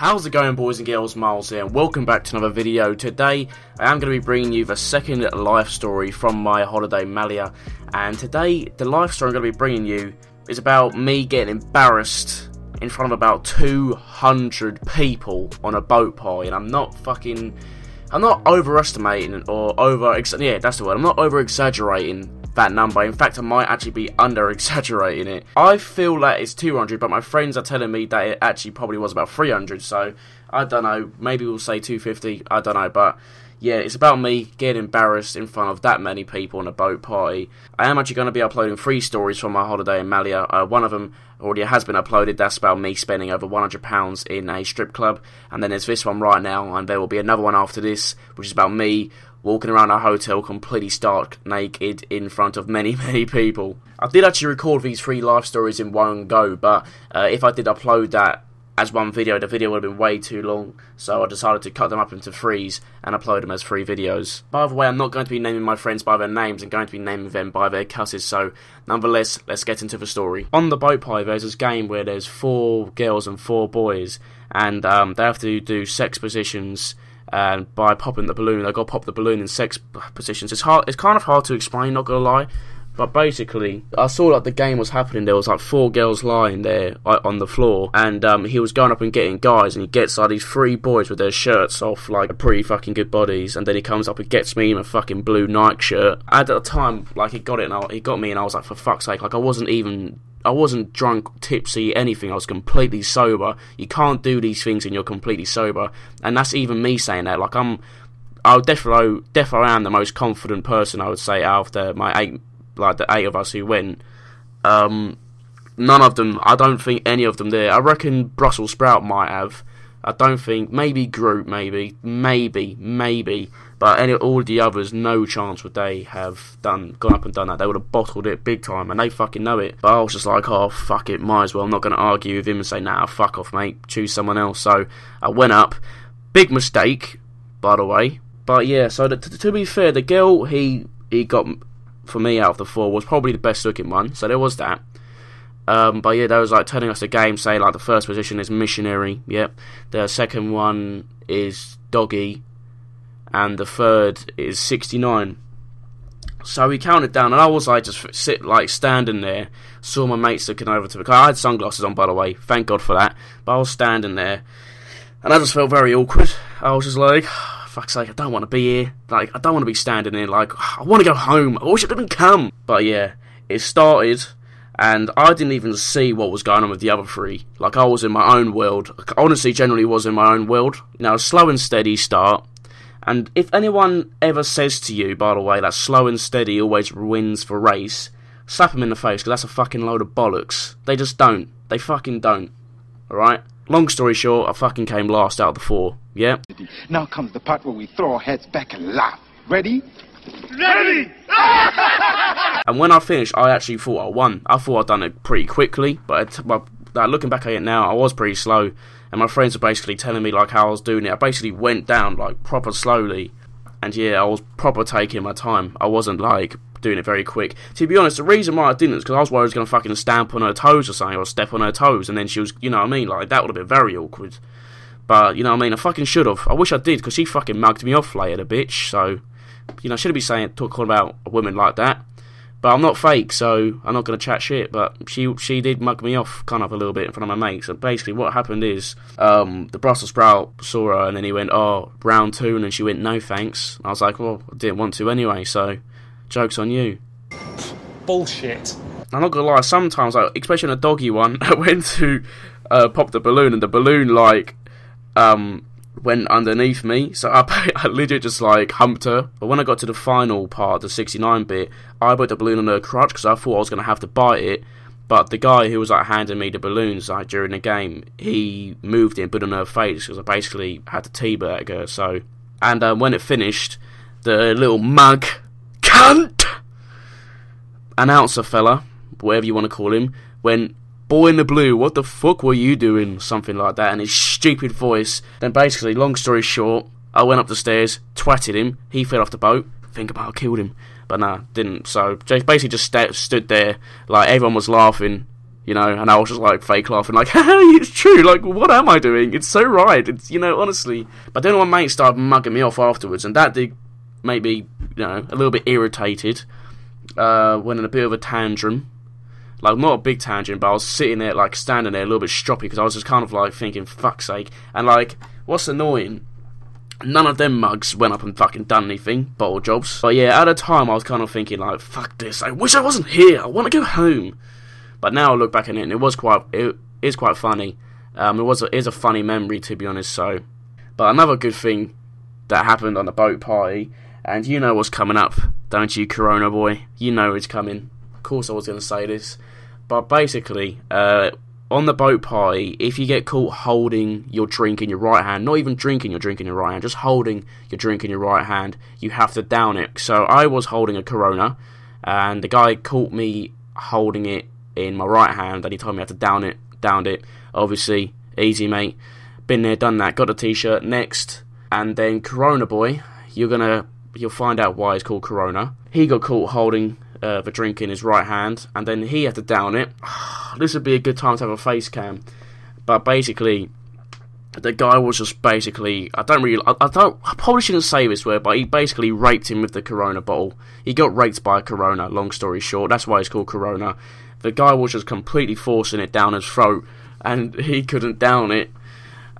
How's it going, boys and girls? Miles here, and welcome back to another video. Today I am going to be bringing you the second life story from my holiday Malia, and today the life story I'm going to be bringing you is about me getting embarrassed in front of about 200 people on a boat party. And I'm not overestimating or that's the word. I'm not over exaggerating that number. In fact, I might actually be under exaggerating it. I feel that it's 200, but my friends are telling me that it actually probably was about 300, so I don't know, maybe we'll say 250, I don't know, but yeah, it's about me getting embarrassed in front of that many people on a boat party. I am actually going to be uploading 3 stories from my holiday in Malia. One of them already has been uploaded. That's about me spending over £100 in a strip club, and then there's this one right now, and there will be another one after this, which is about me walking around a hotel completely stark naked in front of many people. I did actually record these 3 life stories in one go, but if I did upload that as one video, the video would have been way too long, so I decided to cut them up into 3s and upload them as 3 videos. By the way, I'm not going to be naming my friends by their names, I'm going to be naming them by their cusses, so nonetheless, let's get into the story. On the boat party, there's this game where there's 4 girls and 4 boys, and they have to do sex positions. And by popping the balloon, they got to pop the balloon in sex positions. It's kind of hard to explain, not gonna lie. But basically, I saw like the game was happening. There was like 4 girls lying there on the floor, and he was going up and getting guys, and he gets like these 3 boys with their shirts off, like pretty fucking good bodies, and then he comes up and gets me in a fucking blue Nike shirt. At the time, like he got me, and I was like, for fuck's sake, like I wasn't drunk, tipsy, anything. I was completely sober. You can't do these things when you're completely sober, and that's even me saying that. Like I definitely am the most confident person, I would say, out of the 8 of us who went. None of them, I don't think any of them there. I reckon Brussels Sprout might have. I don't think, maybe Groot, maybe, but all the others, no chance would they have gone up and done that. They would have bottled it big time, and they fucking know it. But I was just like, oh, fuck it, might as well. I'm not going to argue with him and say, nah, fuck off, mate, choose someone else. So I went up. Big mistake, by the way. But yeah, so to be fair, the girl he got for me out of the 4 was probably the best looking one, so there was that. But yeah, they was like telling us the game, say like the first position is missionary, yep. The second one is doggy, and the third is 69. So we counted down, and I was like just standing there, saw my mates looking over to me. I had sunglasses on, by the way, thank God for that. But I was standing there, and I just felt very awkward. I was just like, fuck's sake, I don't want to be here. Like, I don't want to be standing here. Like, I want to go home. I wish I didn't come. But yeah, it started, and I didn't even see what was going on with the other 3. Like, I was in my own world. I honestly, generally was in my own world. You know, slow and steady start. And if anyone ever says to you, by the way, that slow and steady always wins the race, slap them in the face, because that's a fucking load of bollocks. They just don't. They fucking don't. Alright? Long story short, I fucking came last out of the 4. Yeah? Now comes the part where we throw our heads back and laugh. Ready? Ready! And when I finished, I actually thought I won. I thought I'd done it pretty quickly, but looking back at it now, I was pretty slow. And my friends were basically telling me like how I was doing it. I basically went down like proper slowly. And yeah, I was proper taking my time. I wasn't like doing it very quick. To be honest, the reason why I didn't is because I was worried I was going to fucking stamp on her toes or something, or step on her toes, and then she was, you know what I mean, like that would have been very awkward. But, you know what I mean, I fucking should have. I wish I did, because she fucking mugged me off later, the bitch, so, you know, I shouldn't be talking about a woman like that. But I'm not fake, so I'm not going to chat shit, but she did mug me off kind of a little bit in front of my mates. And basically what happened is, the Brussels Sprout saw her, and then he went, oh, round 2, and then she went, no thanks. I was like, well, I didn't want to anyway, so joke's on you. Bullshit. I'm not going to lie, sometimes, like, especially on a doggy one, I went to pop the balloon, and the balloon, like, went underneath me, so I legit just like humped her. But when I got to the final part, the 69 bit, I put the balloon on her crotch because I thought I was going to have to bite it. But the guy who was like handing me the balloons like during the game, he moved it and put it on her face because I basically had to teabag her. So, and when it finished, the little mug cunt announcer fella, whatever you want to call him, went, "Boy in the blue, what the fuck were you doing?" Something like that, in his stupid voice. Then basically, long story short, I went up the stairs, twatted him, he fell off the boat, think about I killed him. But nah, didn't. So basically just stood there, like everyone was laughing, you know, and I was just like fake laughing, like, hey, it's true, like, what am I doing? It's so right, it's, you know, honestly. But then my mate started mugging me off afterwards, and that did make me, you know, a little bit irritated. Went in a bit of a tantrum. Like, not a big tangent, but I was sitting there, like, standing there a little bit stroppy, because I was just kind of, like, thinking, fuck's sake. And, like, what's annoying, none of them mugs went up and fucking done anything, bottle jobs. But, yeah, at the time, I was kind of thinking, like, fuck this, I wish I wasn't here, I want to go home. But now I look back at it, and it is quite funny. It is a funny memory, to be honest, so. But another good thing that happened on the boat party, and you know what's coming up, don't you, Corona boy? You know it's coming. Of course I was going to say this. But basically, on the boat party, if you get caught holding your drink in your right hand, not even drinking your drink in your right hand, just holding your drink in your right hand, you have to down it. So I was holding a Corona, and the guy caught me holding it in my right hand, and he told me I had to down it. Downed it. Obviously, easy, mate. Been there, done that. Got a t-shirt. Next. And then Corona boy, you'll find out why it's called Corona. He got caught holding the drink in his right hand, and then he had to down it. This would be a good time to have a face cam. But basically, the guy was just basically, I probably shouldn't say this word, but he basically raped him with the Corona bottle. He got raped by a Corona, long story short. That's why it's called Corona. The guy was just completely forcing it down his throat, and he couldn't down it.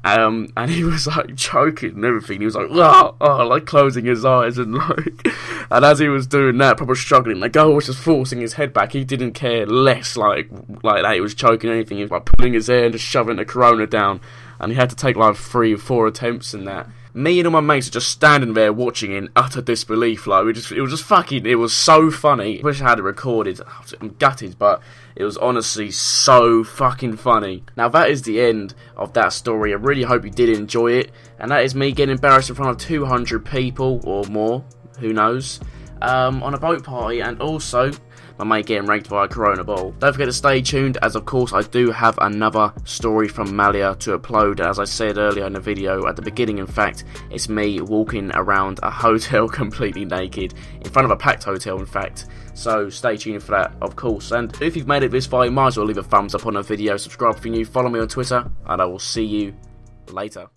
And he was like choking and everything. He was like, like closing his eyes and like, and as he was doing that, probably struggling, the guy was just forcing his head back. He didn't care less like that. He was choking anything. He was like pulling his hair and just shoving the Corona down. And he had to take like 3 or 4 attempts in that. Me and all my mates are just standing there watching in utter disbelief. Like it was so funny. I wish I had it recorded. I'm gutted, but it was honestly so fucking funny. Now that is the end of that story. I really hope you did enjoy it. And that is me getting embarrassed in front of 200 people or more, who knows, on a boat party, and also my mate getting ranked by a Corona bottle. Don't forget to stay tuned, as of course I do have another story from Malia to upload. As I said earlier in the video, at the beginning in fact, it's me walking around a hotel completely naked, in front of a packed hotel in fact. So stay tuned for that, of course. And if you've made it this far, you might as well leave a thumbs up on the video, subscribe if you're new, follow me on Twitter, and I will see you later.